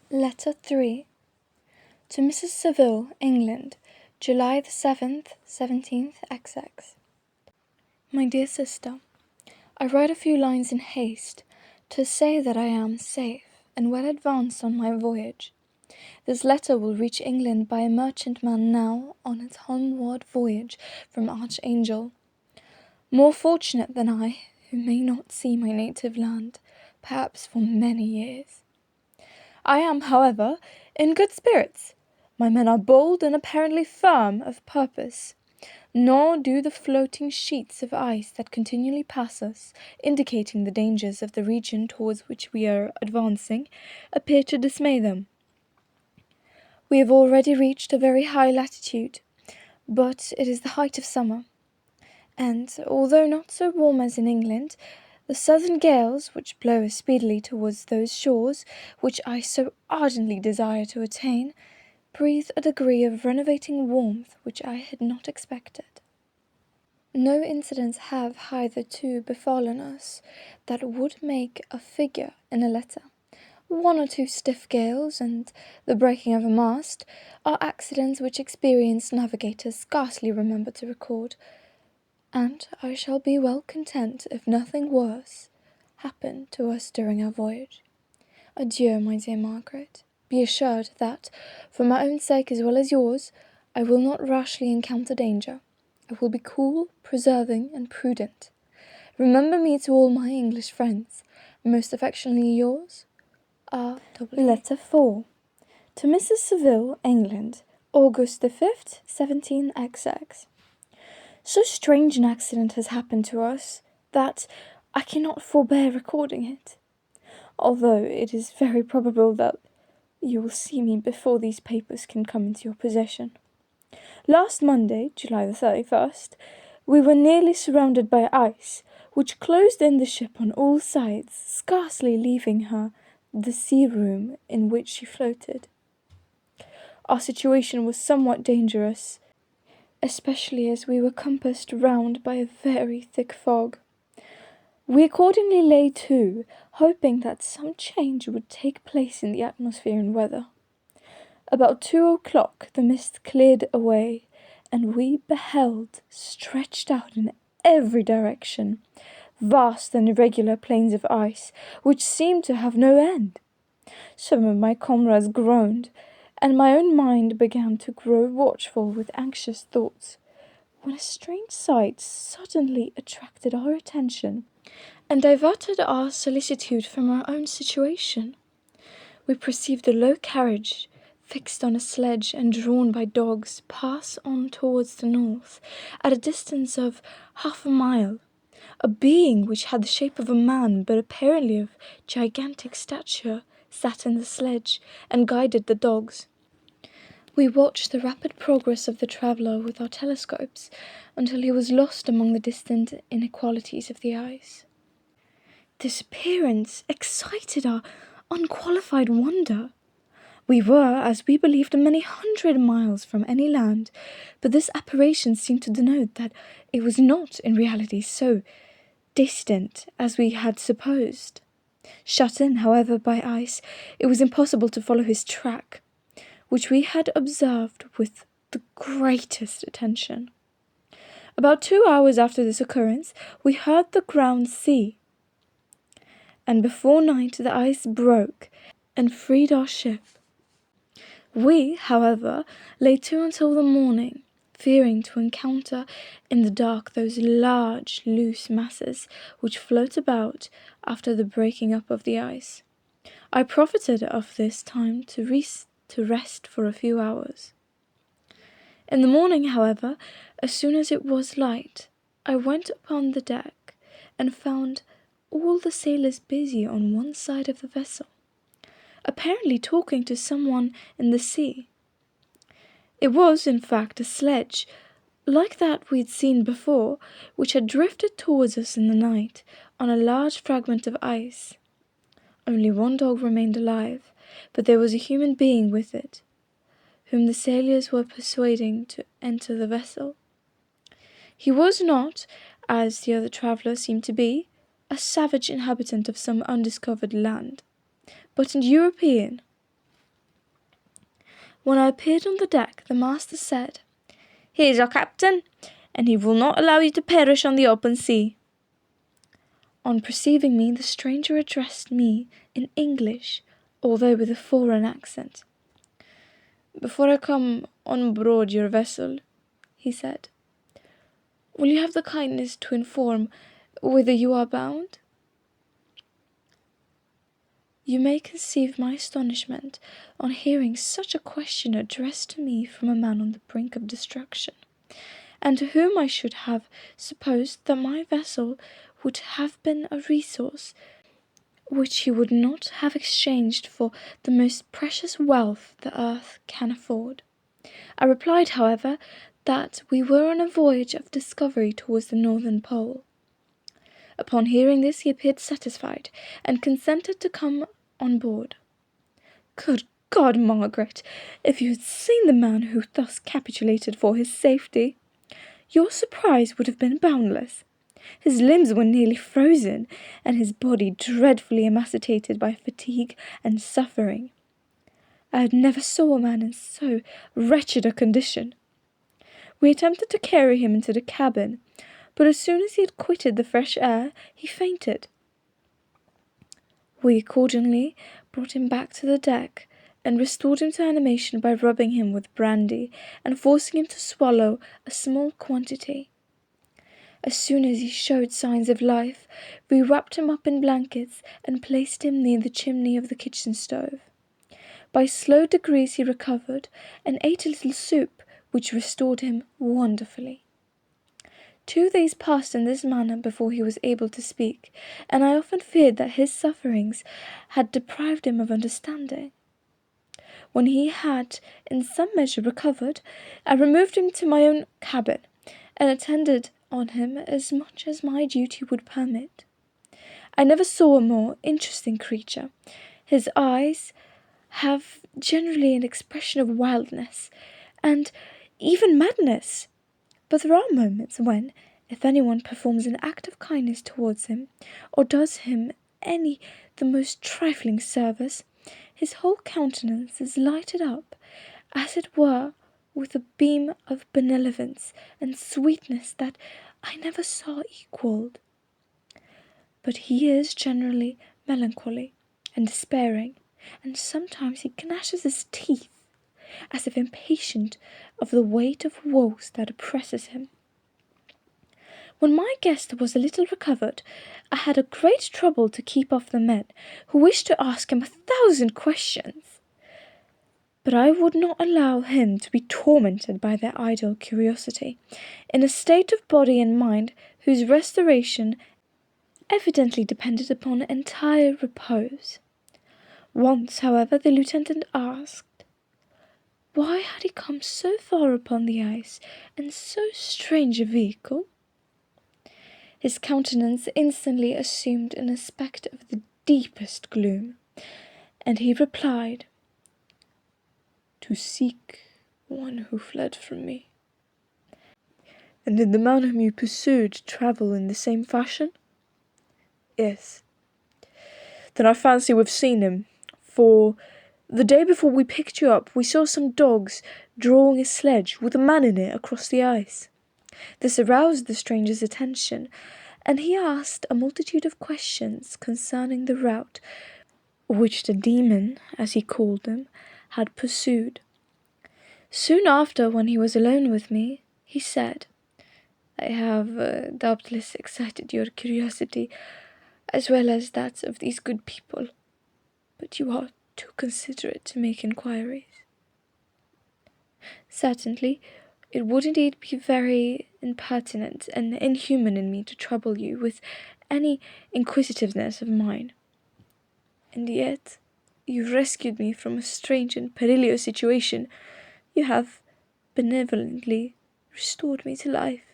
Letter 3. To Mrs. Saville, England, July the 7th, 17th XX. My dear sister, I write a few lines in haste to say that I am safe and well advanced on my voyage. This letter will reach England by a merchantman now on its homeward voyage from Archangel, more fortunate than I, who may not see my native land, perhaps for many years. I am, however, in good spirits. My men are bold and apparently firm of purpose, nor do the floating sheets of ice that continually pass us, indicating the dangers of the region towards which we are advancing, appear to dismay them. We have already reached a very high latitude, but it is the height of summer, and, although not so warm as in England, the southern gales, which blow us speedily towards those shores which I so ardently desire to attain, breathe a degree of renovating warmth which I had not expected. No incidents have hitherto befallen us that would make a figure in a letter. One or two stiff gales, and the breaking of a mast, are accidents which experienced navigators scarcely remember to record, and I shall be well content if nothing worse happen to us during our voyage. Adieu, my dear Margaret. Be assured that, for my own sake as well as yours, I will not rashly encounter danger. I will be cool, preserving, and prudent. Remember me to all my English friends. Most affectionately yours, R.W. Letter 4. To Mrs. Saville, England, August the 5th, 17XX. So strange an accident has happened to us that I cannot forbear recording it, although it is very probable that you will see me before these papers can come into your possession. Last Monday, July the 31st, we were nearly surrounded by ice, which closed in the ship on all sides, scarcely leaving her the sea-room in which she floated. Our situation was somewhat dangerous, especially as we were compassed round by a very thick fog. We accordingly lay to, hoping that some change would take place in the atmosphere and weather. About 2 o'clock the mist cleared away, and we beheld, stretched out in every direction, vast and irregular plains of ice, which seemed to have no end. Some of my comrades groaned, and my own mind began to grow watchful with anxious thoughts, when a strange sight suddenly attracted our attention, and diverted our solicitude from our own situation. We perceived a low carriage, fixed on a sledge and drawn by dogs, pass on towards the north, at a distance of 1/2 mile. A being which had the shape of a man, but apparently of gigantic stature, sat in the sledge, and guided the dogs. We watched the rapid progress of the traveller with our telescopes, until he was lost among the distant inequalities of the ice. This appearance excited our unqualified wonder. We were, as we believed, many 100 miles from any land, but this apparition seemed to denote that it was not in reality so distant as we had supposed. Shut in, however, by ice, it was impossible to follow his track, which we had observed with the greatest attention. About 2 hours after this occurrence, we heard the ground sea, and before night the ice broke and freed our ship. We, however, lay to until the morning, fearing to encounter in the dark those large, loose masses which float about after the breaking up of the ice. I profited of this time to rest for a few hours. In the morning, however, as soon as it was light, I went upon the deck, and found all the sailors busy on one side of the vessel, apparently talking to someone in the sea. It was, in fact, a sledge, like that we had seen before, which had drifted towards us in the night on a large fragment of ice. Only one dog remained alive, but there was a human being with it, whom the sailors were persuading to enter the vessel. He was not, as the other traveller seemed to be, a savage inhabitant of some undiscovered land, but an European. When I appeared on the deck, the master said, "He is our captain, and he will not allow you to perish on the open sea." On perceiving me, the stranger addressed me in English, although with a foreign accent. "Before I come on board your vessel," he said, "will you have the kindness to inform whither you are bound?" You may conceive my astonishment on hearing such a question addressed to me from a man on the brink of destruction, and to whom I should have supposed that my vessel would have been a resource which he would not have exchanged for the most precious wealth the earth can afford. I replied, however, that we were on a voyage of discovery towards the northern pole. Upon hearing this, he appeared satisfied, and consented to come on board. Good God, Margaret, if you had seen the man who thus capitulated for his safety, your surprise would have been boundless. His limbs were nearly frozen, and his body dreadfully emaciated by fatigue and suffering. I had never saw a man in so wretched a condition. We attempted to carry him into the cabin, but as soon as he had quitted the fresh air, he fainted. We accordingly brought him back to the deck, and restored him to animation by rubbing him with brandy, and forcing him to swallow a small quantity. As soon as he showed signs of life, we wrapped him up in blankets, and placed him near the chimney of the kitchen stove. By slow degrees he recovered, and ate a little soup, which restored him wonderfully. 2 days passed in this manner before he was able to speak, and I often feared that his sufferings had deprived him of understanding. When he had in some measure recovered, I removed him to my own cabin, and attended on him as much as my duty would permit. I never saw a more interesting creature. His eyes have generally an expression of wildness, and even madness. But there are moments when, if anyone performs an act of kindness towards him, or does him the most trifling service, his whole countenance is lighted up, as it were, with a beam of benevolence and sweetness that I never saw equalled. But he is generally melancholy and despairing, and sometimes he gnashes his teeth, as if impatient of the weight of woes that oppresses him. When my guest was a little recovered, I had a great trouble to keep off the men, who wished to ask him 1,000 questions. But I would not allow him to be tormented by their idle curiosity, in a state of body and mind whose restoration evidently depended upon entire repose. Once, however, the lieutenant asked, why had he come so far upon the ice in so strange a vehicle? His countenance instantly assumed an aspect of the deepest gloom, and he replied, "To seek one who fled from me." "And did the man whom you pursued travel in the same fashion?" "Yes." "Then I fancy we've seen him, for the day before we picked you up we saw some dogs drawing a sledge with a man in it across the ice." This aroused the stranger's attention, and he asked a multitude of questions concerning the route which the demon, as he called them, had pursued. Soon after, when he was alone with me, he said, "I have doubtless excited your curiosity, as well as that of these good people, but you are too considerate to make inquiries." "Certainly, it would indeed be very impertinent and inhuman in me to trouble you with any inquisitiveness of mine. And yet, you rescued me from a strange and perilous situation. You have benevolently restored me to life."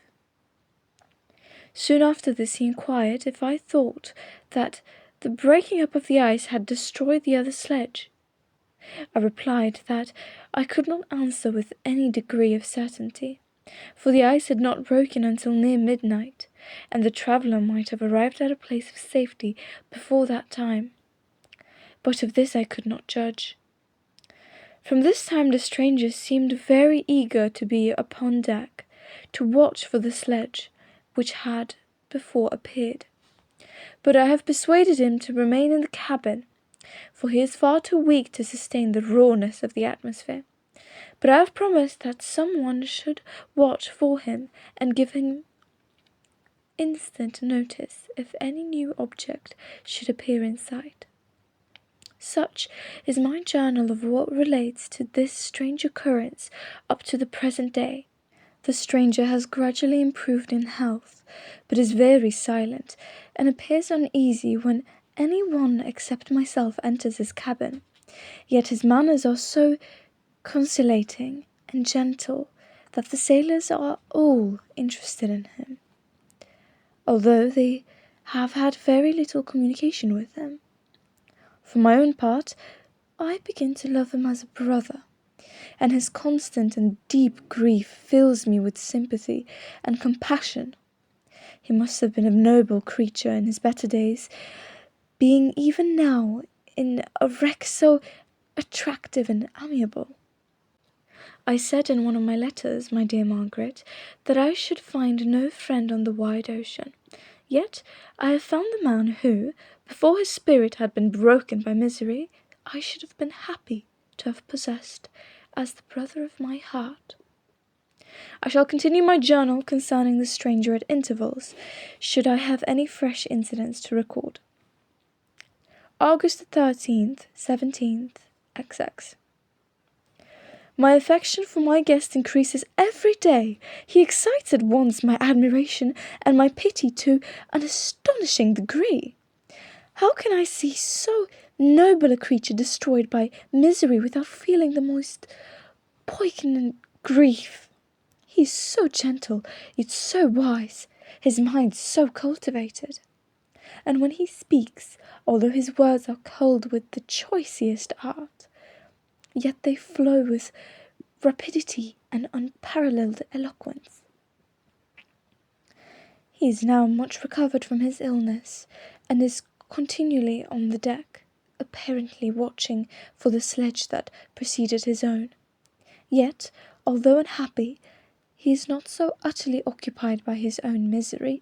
Soon after this he inquired if I thought that the breaking up of the ice had destroyed the other sledge. I replied that I could not answer with any degree of certainty, for the ice had not broken until near midnight, and the traveller might have arrived at a place of safety before that time. But of this I could not judge. From this time the stranger seemed very eager to be upon deck, to watch for the sledge, which had before appeared. But I have persuaded him to remain in the cabin, for he is far too weak to sustain the rawness of the atmosphere. But I have promised that some one should watch for him and give him instant notice if any new object should appear in sight. Such is my journal of what relates to this strange occurrence up to the present day. The stranger has gradually improved in health, but is very silent, and appears uneasy when any one except myself enters his cabin. Yet his manners are so conciliating and gentle that the sailors are all interested in him, although they have had very little communication with him. For my own part, I begin to love him as a brother, and his constant and deep grief fills me with sympathy and compassion. He must have been a noble creature in his better days, being even now in a wreck so attractive and amiable. I said in one of my letters, my dear Margaret, that I should find no friend on the wide ocean. Yet I have found the man who, before his spirit had been broken by misery, I should have been happy to have possessed as the brother of my heart. I shall continue my journal concerning the stranger at intervals, should I have any fresh incidents to record. August the 13th, 17th, XX. My affection for my guest increases every day. He excites at once my admiration and my pity to an astonishing degree. How can I see so noble a creature destroyed by misery without feeling the most poignant grief? He is so gentle, yet so wise, his mind so cultivated. And when he speaks, although his words are culled with the choicest art, yet they flow with rapidity and unparalleled eloquence. He is now much recovered from his illness, and is continually on the deck, apparently watching for the sledge that preceded his own. Yet, although unhappy, he is not so utterly occupied by his own misery,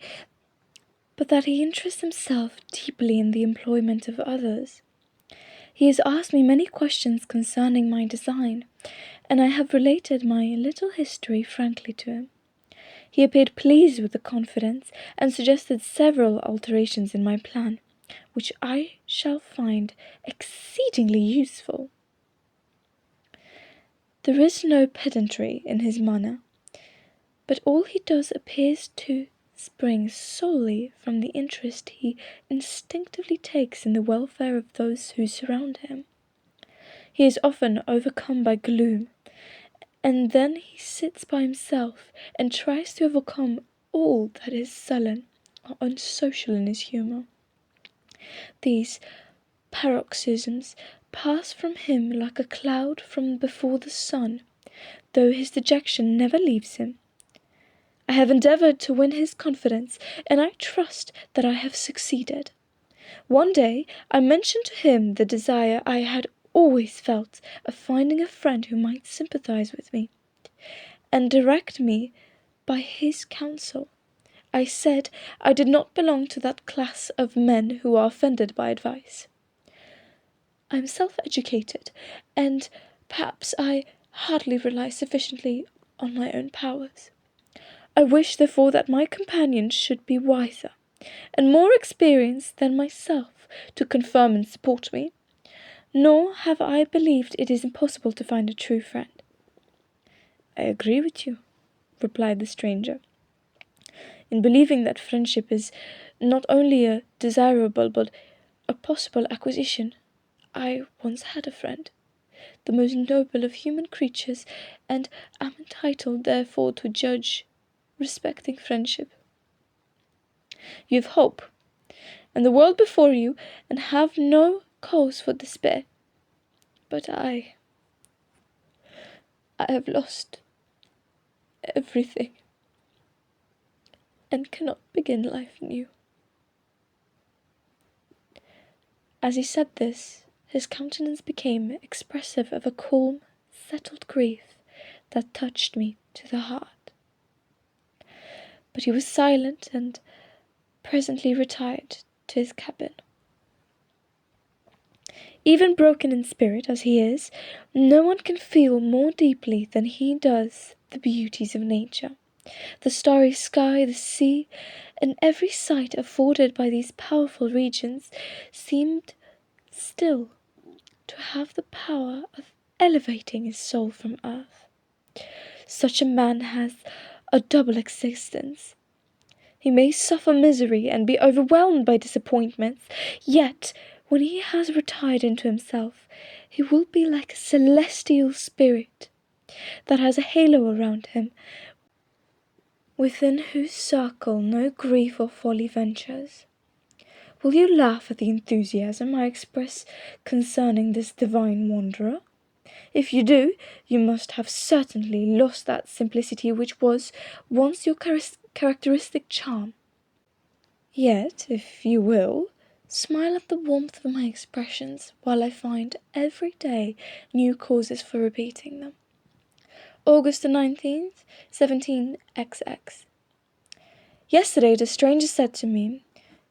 but that he interests himself deeply in the employment of others. He has asked me many questions concerning my design, and I have related my little history frankly to him. He appeared pleased with the confidence, and suggested several alterations in my plan, which I shall find exceedingly useful. There is no pedantry in his manner, but all he does appears to spring solely from the interest he instinctively takes in the welfare of those who surround him. He is often overcome by gloom, and then he sits by himself and tries to overcome all that is sullen or unsocial in his humour. These paroxysms pass from him like a cloud from before the sun, though his dejection never leaves him. I have endeavoured to win his confidence, and I trust that I have succeeded. One day I mentioned to him the desire I had always felt of finding a friend who might sympathize with me, and direct me by his counsel. I said I did not belong to that class of men who are offended by advice. I am self-educated, and perhaps I hardly rely sufficiently on my own powers. I wish, therefore, that my companion should be wiser and more experienced than myself to confirm and support me, nor have I believed it is impossible to find a true friend. I agree with you, replied the stranger, in believing that friendship is not only a desirable but a possible acquisition. I once had a friend, the most noble of human creatures, and am entitled therefore to judge respecting friendship. You have hope, and the world before you, and have no cause for despair. But I have lost everything, and cannot begin life anew. As he said this, his countenance became expressive of a calm settled grief that touched me to the heart. But he was silent and presently retired to his cabin. Even broken in spirit as he is, no one can feel more deeply than he does the beauties of nature. The starry sky, the sea, and every sight afforded by these powerful regions seemed still to have the power of elevating his soul from earth. Such a man has a double existence. He may suffer misery and be overwhelmed by disappointments, yet when he has retired into himself, he will be like a celestial spirit that has a halo around him, within whose circle no grief or folly ventures. Will you laugh at the enthusiasm I express concerning this divine wanderer? If you do, you must have certainly lost that simplicity which was once your characteristic charm. Yet, if you will, smile at the warmth of my expressions, while I find every day new causes for repeating them. August the 19th, 17XX. Yesterday the stranger said to me,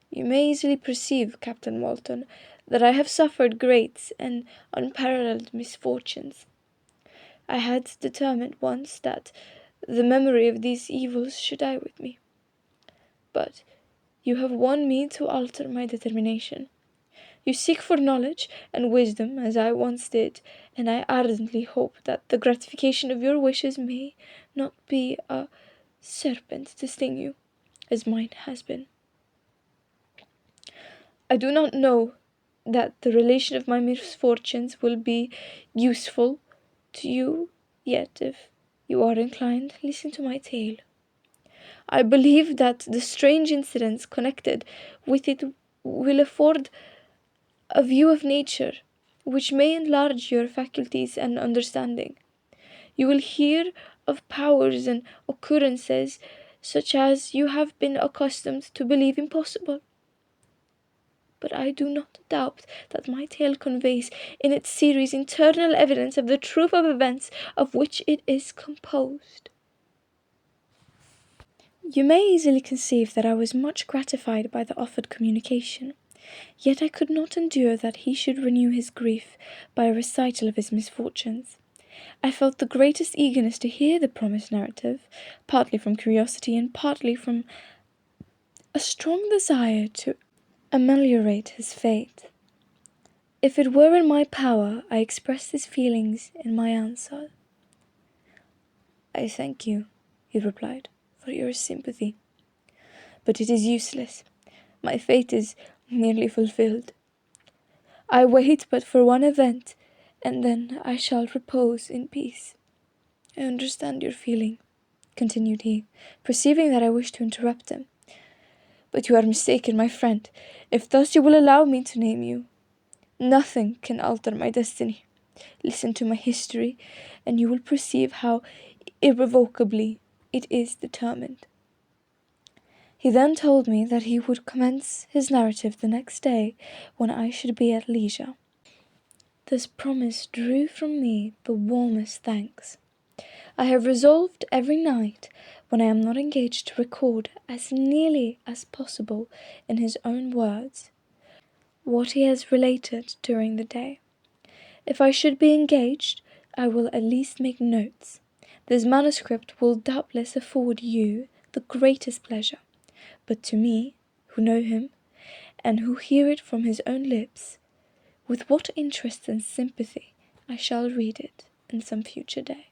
"You may easily perceive, Captain Walton, that I have suffered great and unparalleled misfortunes. I had determined once that the memory of these evils should die with me. But you have won me to alter my determination. You seek for knowledge and wisdom as I once did, and I ardently hope that the gratification of your wishes may not be a serpent to sting you, as mine has been. I do not know that the relation of my misfortunes will be useful to you, yet if you are inclined, listen to my tale. I believe that the strange incidents connected with it will afford a view of nature, which may enlarge your faculties and understanding. You will hear of powers and occurrences such as you have been accustomed to believe impossible. But I do not doubt that my tale conveys in its series internal evidence of the truth of events of which it is composed." You may easily conceive that I was much gratified by the offered communication, yet I could not endure that he should renew his grief by a recital of his misfortunes. I felt the greatest eagerness to hear the promised narrative, partly from curiosity and partly from a strong desire to ameliorate his fate. If it were in my power, I expressed his feelings in my answer. "I thank you," he replied, "for your sympathy. But it is useless. My fate is nearly fulfilled. I wait but for one event, and then I shall repose in peace. I understand your feeling," continued he, perceiving that I wished to interrupt him. "But you are mistaken, my friend, if thus you will allow me to name you. Nothing can alter my destiny. Listen to my history, and you will perceive how irrevocably it is determined." He then told me that he would commence his narrative the next day, when I should be at leisure. This promise drew from me the warmest thanks. I have resolved every night, when I am not engaged, to record as nearly as possible in his own words what he has related during the day. If I should be engaged, I will at least make notes. This manuscript will doubtless afford you the greatest pleasure, but to me, who know him, and who hear it from his own lips, with what interest and sympathy I shall read it in some future day.